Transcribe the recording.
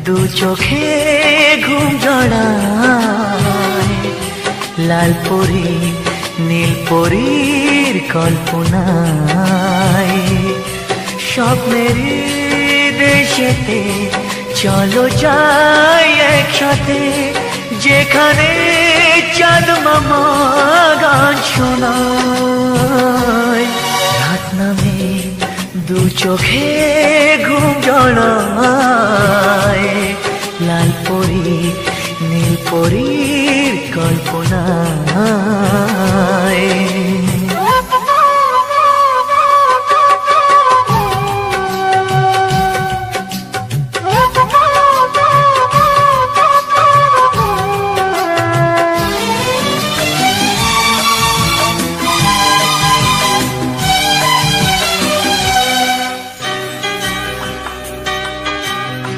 দু চোখে ঘুম জড়ায় লাল পরি নীল পরীর কল্পনায় স্বপ্নের দেশেতে চলো যাই একসাথে যেখানে চাঁদ মামা গান শোনায় রাত নামে দু চোখে ঘুম জড়ায়